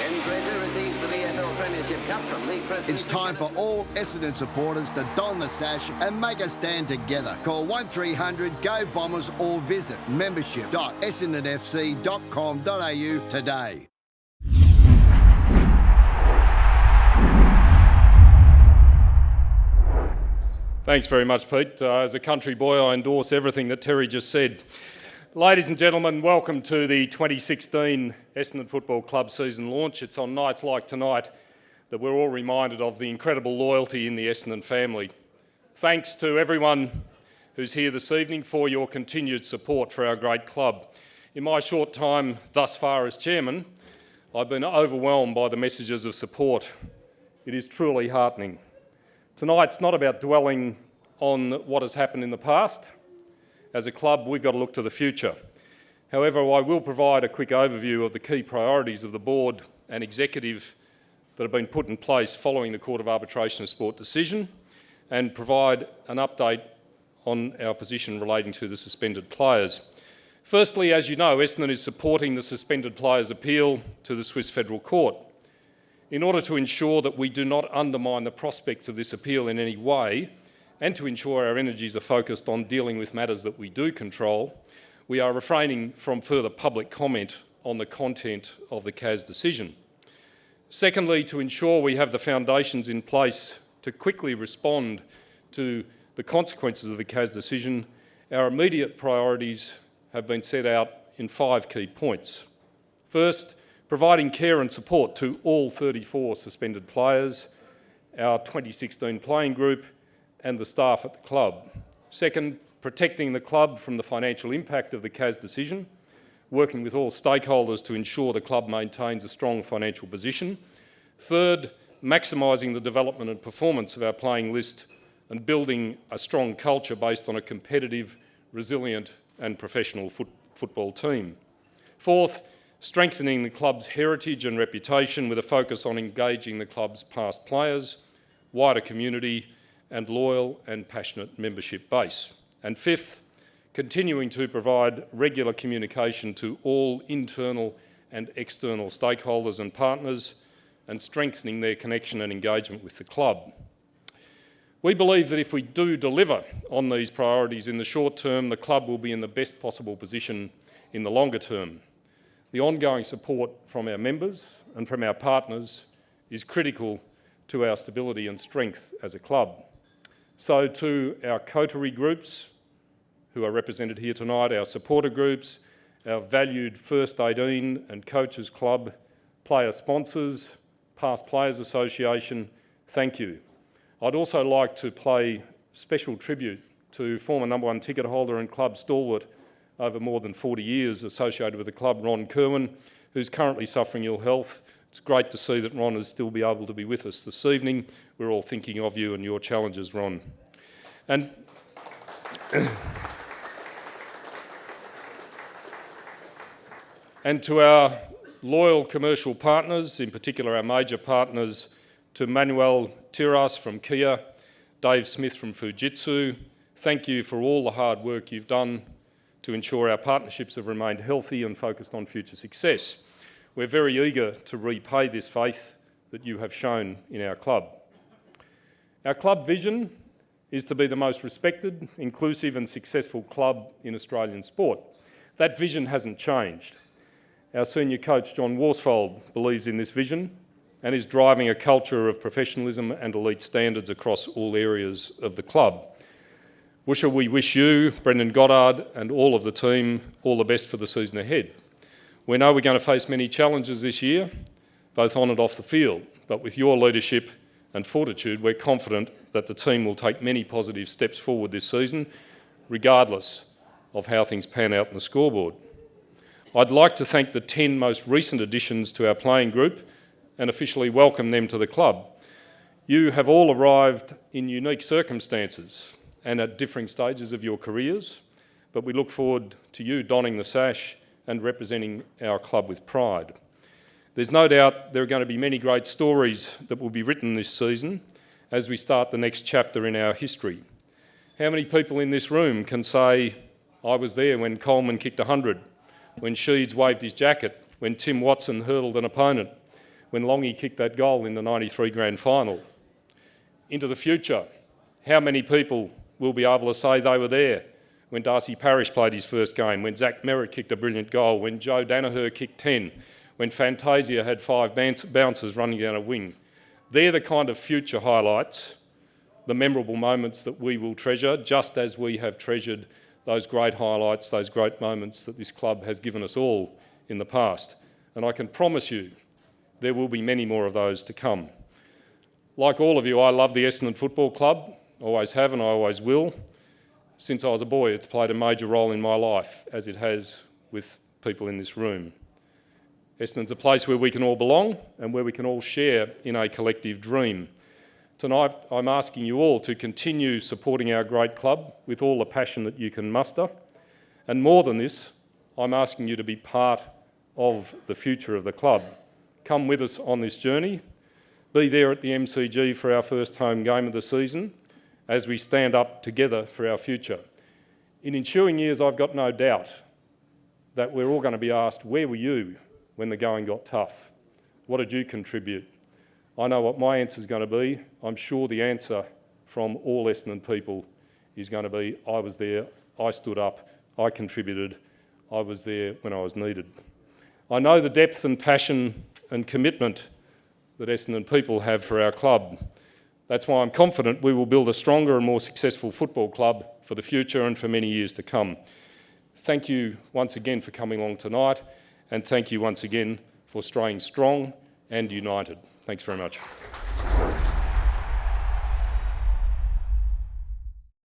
receives the VFL Premiership Cup from League President. It's time for all Essendon supporters to don the sash and make a stand together. Call 1300 GO Bombers or visit membership.essendonfc.com.au today. Thanks very much, Pete. As a country boy, I endorse everything that Terry just said. Ladies and gentlemen, welcome to the 2016 Essendon Football Club season launch. It's on nights like tonight that we're all reminded of the incredible loyalty in the Essendon family. Thanks to everyone who's here this evening for your continued support for our great club. In my short time thus far as chairman, I've been overwhelmed by the messages of support. It is truly heartening. Tonight's not about dwelling on what has happened in the past. As a club, we've got to look to the future. However, I will provide a quick overview of the key priorities of the board and executive that have been put in place following the Court of Arbitration of Sport decision and provide an update on our position relating to the suspended players. Firstly, as you know, Essendon is supporting the suspended players' appeal to the Swiss Federal Court. In order to ensure that we do not undermine the prospects of this appeal in any way, and to ensure our energies are focused on dealing with matters that we do control, we are refraining from further public comment on the content of the CAS decision. Secondly, to ensure we have the foundations in place to quickly respond to the consequences of the CAS decision, our immediate priorities have been set out in 5 key points. First, providing care and support to all 34 suspended players, our 2016 playing group and the staff at the club. Second, protecting the club from the financial impact of the CAS decision, working with all stakeholders to ensure the club maintains a strong financial position. Third, maximising the development and performance of our playing list and building a strong culture based on a competitive, resilient and professional football team. Fourth, strengthening the club's heritage and reputation with a focus on engaging the club's past players, wider community and loyal and passionate membership base. And fifth, continuing to provide regular communication to all internal and external stakeholders and partners and strengthening their connection and engagement with the club. We believe that if we do deliver on these priorities in the short term, the club will be in the best possible position in the longer term. The ongoing support from our members and from our partners is critical to our stability and strength as a club. So to our coterie groups who are represented here tonight, our supporter groups, our valued First 18 and Coaches Club, player sponsors, Past Players Association, thank you. I'd also like to pay special tribute to former number 1 ticket holder and club stalwart over more than 40 years associated with the club, Ron Kerwin, who's currently suffering ill health. It's great to see that Ron is still be able to be with us this evening. We're all thinking of you and your challenges, Ron. And to our loyal commercial partners, in particular our major partners, to Manuel Tiras from Kia, Dave Smith from Fujitsu, thank you for all the hard work you've done to ensure our partnerships have remained healthy and focused on future success. We're very eager to repay this faith that you have shown in our club. Our club vision is to be the most respected, inclusive and successful club in Australian sport. That vision hasn't changed. Our senior coach, John Worsfold, believes in this vision and is driving a culture of professionalism and elite standards across all areas of the club. Woosha, we wish you, Brendan Goddard and all of the team all the best for the season ahead. We know we're going to face many challenges this year, both on and off the field, but with your leadership and fortitude, we're confident that the team will take many positive steps forward this season, regardless of how things pan out in the scoreboard. I'd like to thank the 10 most recent additions to our playing group and officially welcome them to the club. You have all arrived in unique circumstances and at differing stages of your careers, but we look forward to you donning the sash and representing our club with pride. There's no doubt there are going to be many great stories that will be written this season as we start the next chapter in our history. How many people in this room can say, I was there when Coleman kicked 100, when Sheeds waved his jacket, when Tim Watson hurdled an opponent, when Longy kicked that goal in the 93 grand final. Into the future, how many people will be able to say they were there when Darcy Parish played his first game, when Zach Merritt kicked a brilliant goal, when Joe Danaher kicked 10, when Fantasia had 5 bouncers running down a wing? They're the kind of future highlights, the memorable moments that we will treasure, just as we have treasured those great highlights, those great moments that this club has given us all in the past. And I can promise you there will be many more of those to come. Like all of you, I love the Essendon Football Club, always have and I always will. Since I was a boy, it's played a major role in my life, as it has with people in this room. Essendon's a place where we can all belong and where we can all share in a collective dream. Tonight, I'm asking you all to continue supporting our great club with all the passion that you can muster. And more than this, I'm asking you to be part of the future of the club. Come with us on this journey. Be there at the MCG for our first home game of the season as we stand up together for our future. In ensuing years, I've got no doubt that we're all going to be asked, where were you when the going got tough? What did you contribute? I know what my answer is going to be. I'm sure the answer from all Essendon people is going to be, I was there, I stood up, I contributed, I was there when I was needed. I know the depth and passion and commitment that Essendon people have for our club. That's why I'm confident we will build a stronger and more successful football club for the future and for many years to come. Thank you once again for coming along tonight, and thank you once again for staying strong and united. Thanks very much.